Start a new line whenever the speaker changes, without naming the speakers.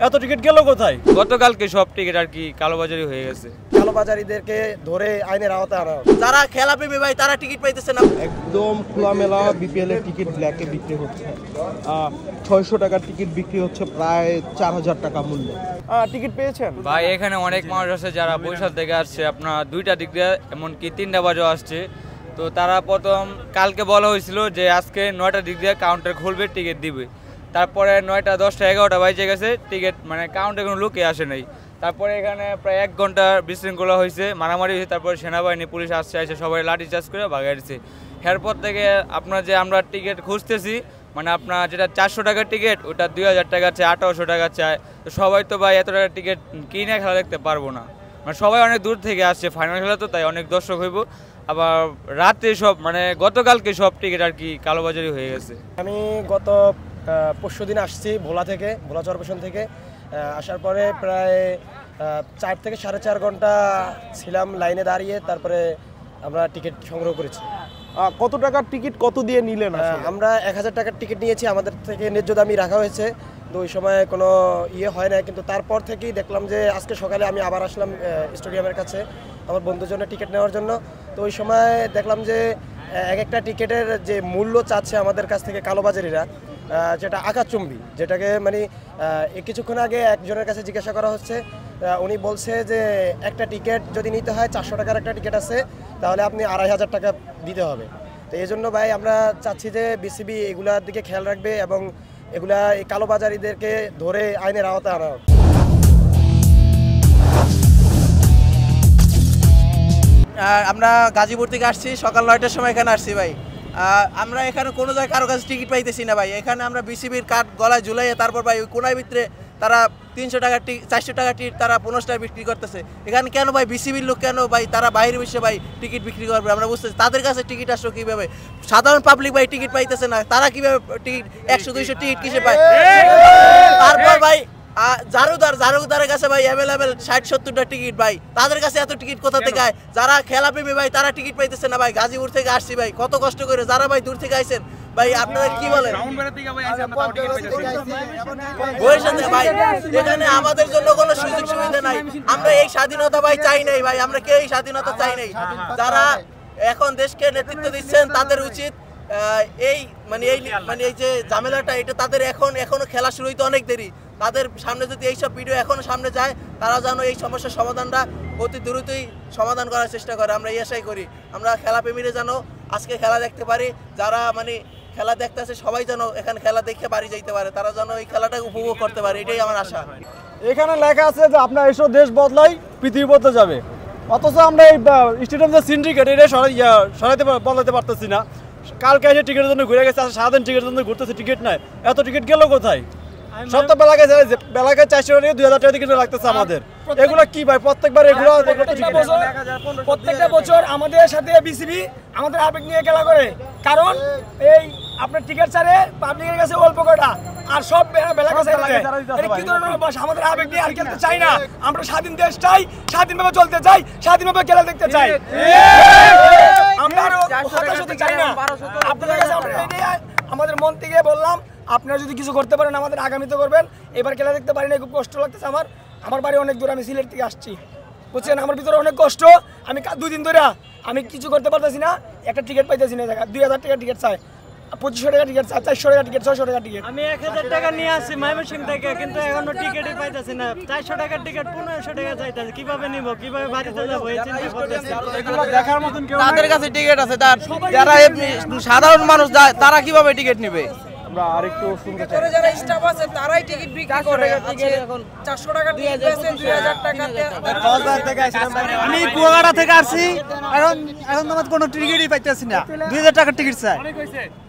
এত টিকিট গেল কোথায়?
গতকালকে সব টিকিট আর কি কালোবাজারি হয়ে গেছে।
কালোবাজারিদেরকে ধরে আইনের আওতায় আনা হবে।
যারা খেলা প্রেমী ভাই তারা টিকিট পাইতেছে না।
একদম খোলামেলা বিপিএল এর টিকিট ব্ল্যাকে বিক্রি হচ্ছে। 600 টাকার টিকিট বিক্রি হচ্ছে প্রায় 4000 টাকা মূল্য।
টিকিট পেয়েছেন
ভাই এখানে অনেক মানুষ আছে যারা বরিশাল থেকে আসছে, আপনার 2টা দিক দিয়ে এমনকি 3টা বাজেও আসছে। তো তারা প্রথম কালকে বলা হয়েছিল যে আজকে 9টা দিক দিয়ে কাউন্টার খুলবে, টিকিট দিবে। তারপরে 9টা 10টা 11টা বাজে গেছে, টিকিট মানে কাউন্টারে কোনো লোকে আসে নাই। তারপরে এখানে প্রায় 1 ঘন্টা বিশৃঙ্খলা হয়েছে, মারামারি হয়েছে। তারপরে সেনাবাহিনী পুলিশ আসছে, এসে সবাই লাঠিচার্জ করে ভাগাই দিচ্ছে। এরপর থেকে আপনার যে আমরা টিকিট খুঁজতেছি, মানে আপনার যেটা 400 টাকার টিকিট ওটা 2000 টাকা চায়, 1800 টাকা চায়। তো সবাই তো ভাই এত টাকার টিকিট কিনে খেলা দেখতে পারবো না, মানে সবাই অনেক দূর থেকে আসছে ফাইনাল খেলা, তো তাই অনেক দর্শক হইব। আবার রাতে সব মানে গতকালকে সব টিকিট আর কি কালোবাজারি হয়ে গেছে।
আমি গত পরশুদিন আসছি ভোলা থেকে, ভোলা চরপেশন থেকে। আসার পরে প্রায় 4 থেকে 4.5 ঘন্টা ছিলাম লাইনে দাঁড়িয়ে, তারপরে আমরা টিকিট সংগ্রহ করেছি।
কত টাকার টিকিট কত দিয়ে নিলেন?
আমরা 1000 টাকার টিকিট নিয়েছি, আমাদের থেকে ন্যায্য দামই রাখা হয়েছে। তো ওই সময় কোনো হয় না, কিন্তু তারপর থেকেই দেখলাম যে আজকে সকালে আমি আবার আসলাম স্টেডিয়ামের কাছে আমার বন্ধুর জন্য টিকিট নেওয়ার জন্য। তো ওই সময় দেখলাম যে এক একটা টিকিটের যে মূল্য চাচ্ছে আমাদের কাছ থেকে কালোবাজারিরা, যেটা আকাশচুম্বী, যেটাকে মানে কিছুক্ষণ আগে একজনের কাছে জিজ্ঞাসা করা হচ্ছে, উনি বলছে যে একটা টিকিট যদি নিতে হয় 400 টাকার একটা টিকিট আছে, তাহলে আপনি 2500 টাকা দিতে হবে। তো এই জন্য ভাই আমরা চাচ্ছি যে বিসিবি এগুলার দিকে খেয়াল রাখবে এবং এগুলা এই কালোবাজারিদেরকে ধরে আইনের আওতায় আনা হবে।
আমরা গাজীপুর থেকে আসছি, সকাল 9টার সময় এখানে আসছি ভাই। আমরা এখানে কোনো জায়গায় কারো কাছে টিকিট পাইতেছি না ভাই। এখানে আমরা বিসিবির কার্ড গলায় ঝুলাইয়ে তারপর ভাই ওই কোনার ভিতরে তারা 300 টাকার 400 টাকার টিকিট তারা 15 টাকা বিক্রি করতেছে। এখানে কেন ভাই বিসিবির লোক কেন ভাই তারা বাইরে বসে ভাই টিকিট বিক্রি করবে? আমরা বুঝতেছি তাদের কাছে টিকিট আসলো কীভাবে? সাধারণ পাবলিক ভাই টিকিট পাইতেছে না, তারা কীভাবে টিকিট 100-200 টিকিট কিসে পায়? তারপর ভাই জারুদারের কাছে ভাই অ্যাভেলেবেল 60-70টা টিকিট ভাই, তাদের কাছে এত টিকিট কোথা থেকে আয়? যারা খেলা প্রেমী ভাই তারা টিকিট পাইতেছে না ভাই। গাজীপুর থেকে আসছি ভাই, কত কষ্ট করে, যারা ভাই দূর থেকে আইছেন ভাই, আপনারা কি বলেন? ভাই এখানে আমাদের জন্য কোনো সুযোগ সুবিধা নাই। আমরা এই স্বাধীনতা ভাই চাই নাই ভাই, আমরা কেউ এই স্বাধীনতা চাই নাই। যারা এখন দেশকে নেতৃত্ব দিচ্ছেন তাদের উচিত এই যে ঝামেলাটা, এটা তাদের এখনো খেলা শুরু হইতে অনেক দেরি। তাদের সামনে যদি এইসব ভিডিও এখনো সামনে যায়, তারা যেন এই সমস্যার সমাধানটা অতি দ্রুতই সমাধান করার চেষ্টা করে। আমরা এই আশাই করি, আমরা খেলা প্রেমীরা যেন আজকে খেলা দেখতে পারি। যারা খেলা দেখতে আসে সবাই যেন এখানে খেলা দেখে বাড়ি যাইতে পারে, তারা যেন এই খেলাটা উপভোগ করতে পারে, এটাই আমার আশা।
এখানে লেখা আছে যে আপনার এসব দেশ বদলাই পৃথিবী বদলে যাবে, অথচ আমরা এই স্টেডিয়াম যে সিন্ডিকেট এটা সরাইতে বদলাতে পারতেছি না। কালকে এসে টিকিটের জন্য ঘুরে গেছে, সারাদিন টিকিটের জন্য ঘুরতেছে, টিকিট নাই। এত টিকিট গেল কোথায়? সব তো বেলাকে 400 টাকা 2000 টাকা টিকিট লাগতেছে আমাদের। এগুলো কি ভাই? প্রত্যেকবার এগুলো
প্রত্যেকটা বছর আমাদের সাথে বিসিবি আমাদের আবেগ নিয়ে খেলা করে। কারণ এই আপনার টিকিট ছাড়ে পাবলিকের কাছে অল্প কটা, আর সব বেলাকে কি ধরনের অভ্যাস? আমাদের আবেগ নিয়ে আর খেলতে চাই না। আমরা স্বাধীন দেশ চাই, স্বাধীনভাবে চলতে চাই, স্বাধীনভাবে খেলা দেখতে চাই। আমরা হতাশা চাই না। আপনাদের কাছে আমাদের মন থেকে বললাম, আপনারা যদি কিছু করতে পারেন আমাদের আগামীতে করবেন। এবার খেলা দেখতে পারি না, খুব কষ্ট লাগতেছে। আমার বাড়ি অনেক দূর, আমি সিলেট থেকে আসছি, বুঝছেন? আমার ভিতরে অনেক কষ্ট। আমি 2 দিন ধরে আমি কিছু করতে পারতেছি না, একটা টিকিট পাইতেছি না। 2000 টাকা টিকিট চাই, 2500 টাকা টিকিট চাই, 400 টাকা টিকিট, 600 টাকা টিকিট।
আমি 1000 টাকা নিয়ে আসছি ময়মনসিংহ থেকে, কিন্তু এখনো টিকিটই পাইতেছি না। 400 টাকার টিকিট 1500 টাকা চাইতেছে। কিভাবে নিব, কিভাবে বাড়িতে যাব এই চিন্তা করতেছি।
এগুলো দেখার মতন কেউ
তাদের কাছে টিকিট আছে, যারা সাধারণ মানুষ তারা কিভাবে টিকিট নেবে?
আমরা আরেকটু শুনতে চাই।
যারা স্টাফ আছে তারাই টিকিট বিক্রি করে। 400 টাকা টিকিট বেচেন 2000 টাকাতে।
আমি কুয়াকাটা থেকে আসছি, এখন তোমার কোনো টিকিটই পাইতেছি না। 2000 টাকার টিকিট চাই।